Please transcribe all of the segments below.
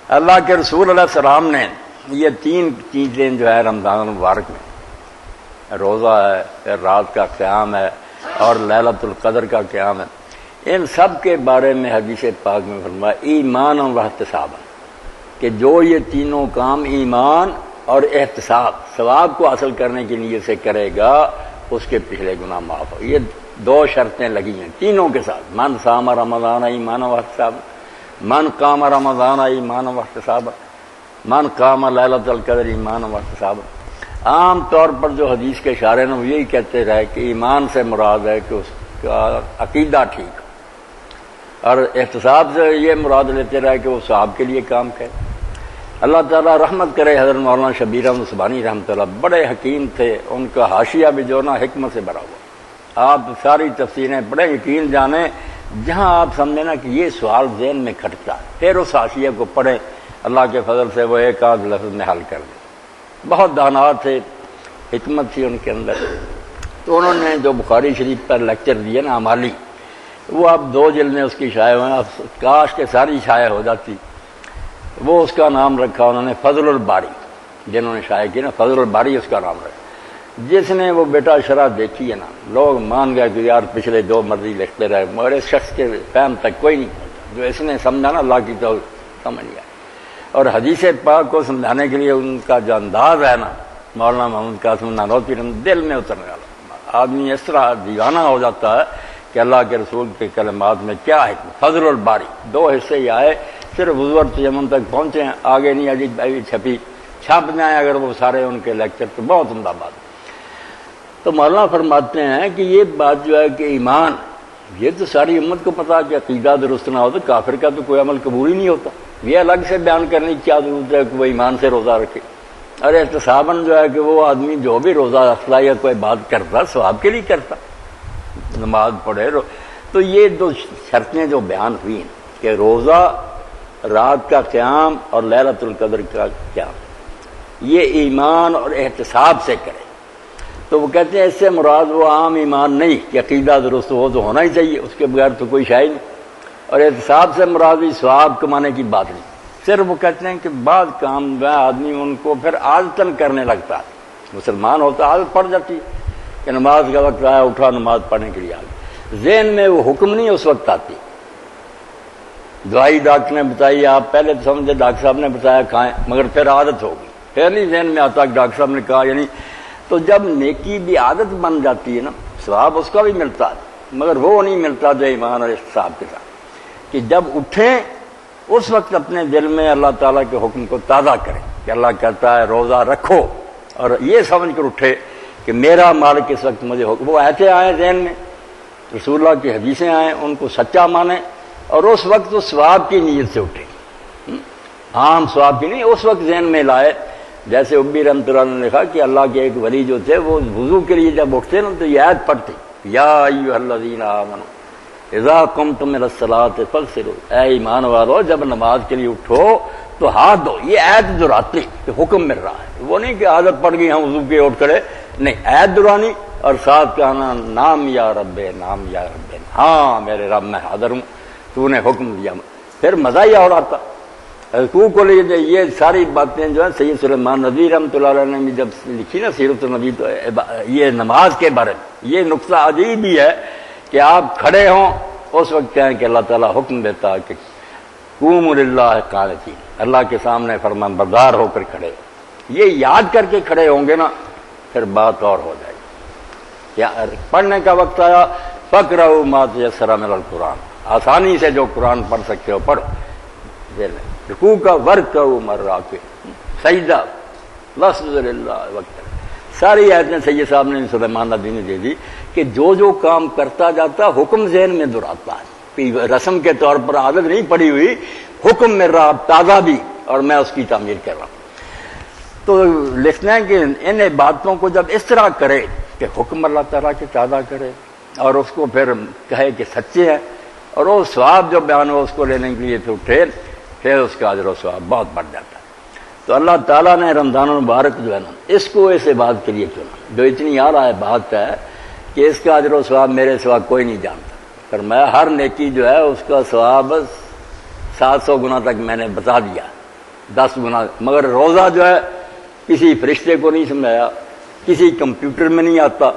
اللہ کے رسول علیہ السلام نے یہ 3 چیزیں جو ہے رمضان المبارک میں، روزہ ہے، پھر رات کا قیام ہے اور لیلۃ القدر کا قیام ہے، ان سب کے بارے میں حدیث پاک میں فرمایا ایمان و احتساب، کہ جو یہ تینوں کام ایمان اور احتساب ثواب کو حاصل کرنے کی نیت سے کرے گا اس کے پچھلے گناہ معاف ہو۔ یہ 2 شرطیں لگی ہیں تینوں کے ساتھ، من صام رمضان ایمان و احتساب، من قام رمضان ایمان و احتساب، من قام لیلۃ القدر ایمان و احتساب۔ عام طور پر جو حدیث کے اشارے ہیں وہ یہی کہتے رہے کہ ایمان سے مراد ہے کہ اس کا عقیدہ ٹھیک، اور احتساب سے یہ مراد لیتے رہے کہ وہ ثواب کے لیے کام کرے۔ اللہ تعالیٰ رحمت کرے حضرت مولانا شبیر احمد عثمانی رحمۃ اللہ، بڑے حکیم تھے، ان کا حاشیہ بھی جو نا حکمت سے بھرا ہوا، آپ ساری تفسیریں بڑے یقین جانیں، جہاں آپ سمجھیں نا کہ یہ سوال ذہن میں کھٹتا ہے پھر اس حاشیہ کو پڑھیں، اللہ کے فضل سے وہ ایک آدھ لفظ میں حل کر دیں۔ بہت دانات تھے، حکمت تھی ان کے اندر، تو انہوں نے جو بخاری شریف پر لیکچر دیے نا عمالی، وہ اب 2 جلدیں اس کی شائع ہوئے، اب کاش کے ساری شائع ہو جاتی۔ وہ اس کا نام رکھا انہوں نے فضل الباری، جنہوں نے شائع کی نا فضل الباری اس کا نام رکھا۔ جس نے وہ بیٹا شرح دیکھی ہے نا، لوگ مان گئے کہ یار پچھلے جو مرضی لکھتے رہے، مگر اس شخص کے فہم تک کوئی نہیں پہنچا، جو اس نے سمجھا نا اللہ کی تو سمجھ گیا۔ اور حدیث پاک کو سمجھانے کے لیے ان کا جو انداز ہے نا، مولانا محمد قاسم نانوتوی دل میں اترنے والا، آدمی اس طرح دیوانہ ہو جاتا ہے کہ اللہ کے رسول کے کلمات میں کیا حکمت۔ فضل الباری 2 حصے ہی آئے، صرف حضور یمن تک پہنچے ہیں، آگے نہیں ابھی چھپی، چھپ جائیں اگر وہ سارے ان کے لیکچر، تو بہت عمدہ بات۔ تو مولانا فرماتے ہیں کہ یہ بات جو ہے کہ ایمان، یہ تو ساری امت کو پتا کہ عقیدہ درست نہ ہو تو کافر کا تو کوئی عمل قبول ہی نہیں ہوتا، یہ الگ سے بیان کرنے کی کیا ضرورت ہے کہ وہ ایمان سے روزہ رکھے۔ اور احتساباً جو ہے کہ وہ آدمی جو بھی روزہ رکھتا یا کوئی بات کرتا ثواب کے لیے کرتا، نماز پڑھے۔ تو یہ 2 شرطیں جو بیان ہوئی ہیں کہ روزہ، رات کا قیام اور لیلۃ القدر کا قیام، یہ ایمان اور احتساب سے کرے۔ تو وہ کہتے ہیں اس سے مراد وہ عام ایمان نہیں کہ عقیدہ درست ہو تو ہونا ہی چاہیے، اس کے بغیر تو کوئی شے نہیں، اور احتساب سے مراد بھی ثواب کمانے کی بات نہیں، صرف وہ کہتے ہیں کہ بعض کام جو ہے آدمی ان کو پھر عادتاً کرنے لگتا ہے، مسلمان ہوتا عادت پڑ جاتی ہے کہ نماز کا وقت آیا اٹھا نماز پڑھنے کے لیے آ گیا، ذہن میں وہ حکم نہیں اس وقت آتی۔ دوائی ڈاکٹر نے بتائی، آپ پہلے تو سمجھے ڈاکٹر صاحب نے بتایا کھائیں، مگر پھر عادت ہوگی، پھر نہیں ذہن میں آتا کہ ڈاکٹر صاحب نے کہا، یعنی تو جب نیکی بھی عادت بن جاتی ہے نا، ثواب اس کا بھی ملتا ہے، مگر وہ نہیں ملتا جو ایمان اور احتساب کے ساتھ، کہ جب اٹھیں اس وقت اپنے دل میں اللہ تعالیٰ کے حکم کو تازہ کریں کہ اللہ کہتا ہے روزہ رکھو، اور یہ سمجھ کر اٹھے کہ میرا مالک اس وقت مجھے حکم، وہ ایسے آئے ذہن میں، رسول اللہ کی حدیثیں آئیں، ان کو سچا مانیں، اور اس وقت وہ ثواب کی نیت سے اٹھے، عام ثواب کی نہیں، اس وقت ذہن میں لائے۔ جیسے ابی رحمۃ اللہ نے لکھا کہ اللہ کے ایک ولی جو تھے وہ وضو کے لیے جب اٹھتے نا تو یہ آیت پڑھتے، یا ایھا الذین آمنوا اذا قمتم الی الصلاۃ فاغسلوا، اے ایمان والو جب نماز کے لیے اٹھو تو ہاتھ دھو، یہ آیت دہراتی کہ حکم مل رہا ہے، وہ نہیں کہ عادت پڑ گئی ہم وضو کے اٹھ کھڑے، نہیں، آیت دہرانی اور ساتھ کہنا نام یا رب، نام یا رب، ہاں میرے رب میں حاضر ہوں، تو نے حکم دیا، پھر مزہ ہی اور آتا۔ حقوق کو لیے یہ ساری باتیں جو ہیں سید سلیمان ندوی رحمۃ اللہ علیہ نے جب لکھی نا سیرت النبی، تو یہ نماز کے بارے میں یہ نقطہ عجیب ہی ہے کہ آپ کھڑے ہوں اس وقت کہیں کہ اللہ تعالیٰ حکم دیتا ہے کہ قوموا للہ قانتین، اللہ کے سامنے فرمان بردار ہو کر کھڑے ہو، یہ یاد کر کے کھڑے ہوں گے نا پھر بات اور ہو جائے گی۔ یا پڑھنے کا وقت آیا فقرؤوا ما تیسر من القرآن، آسانی سے جو قرآن پڑھ سکتے ہو پڑھو، رکوع کا ورکعوا مع الراکعين، سجدہ لفظ للہ وقت، ساری آیتیں سید صاحب نے سلیمان ندوی نے دے دی کہ جو کام کرتا جاتا حکم ذہن میں دہراتا ہے، رسم کے طور پر عادت نہیں پڑی ہوئی، حکم مل رہا تازہ بھی، اور میں اس کی تعمیر کر رہا ہوں۔ تو لکھتے ہیں کہ ان باتوں کو جب اس طرح کرے کہ حکم اللہ تعالیٰ کے تازہ کرے اور اس کو پھر کہے کہ سچے ہیں، اور وہ ثواب جو بیان ہو اس کو لینے کے لیے پھر اٹھے، پھر اس کا اجر و ثواب بہت بڑھ جاتا ہے۔ تو اللہ تعالیٰ نے رمضان المبارک جو ہے نا اس کو اس بات کے لیے چنا، جو اتنی اعلیٰ بات ہے کہ اس کا اجر و ثواب میرے سوا کوئی نہیں جانتا، فرمایا ہر نیکی جو ہے اس کا ثواب 700 گنا تک میں نے بتا دیا، 10 گنا، مگر روزہ جو ہے کسی فرشتے کو نہیں سمجھایا، کسی کمپیوٹر میں نہیں آتا،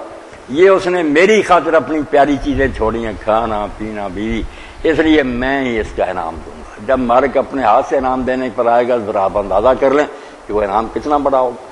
یہ اس نے میری خاطر اپنی پیاری چیزیں چھوڑی ہیں، کھانا پینا بیوی، اس لیے میں ہی اس کا انعام دوں گا۔ جب مالک اپنے ہاتھ سے انعام دینے پر آئے گا ذرا آپ اندازہ کر لیں کہ وہ انعام کتنا بڑا ہوگا۔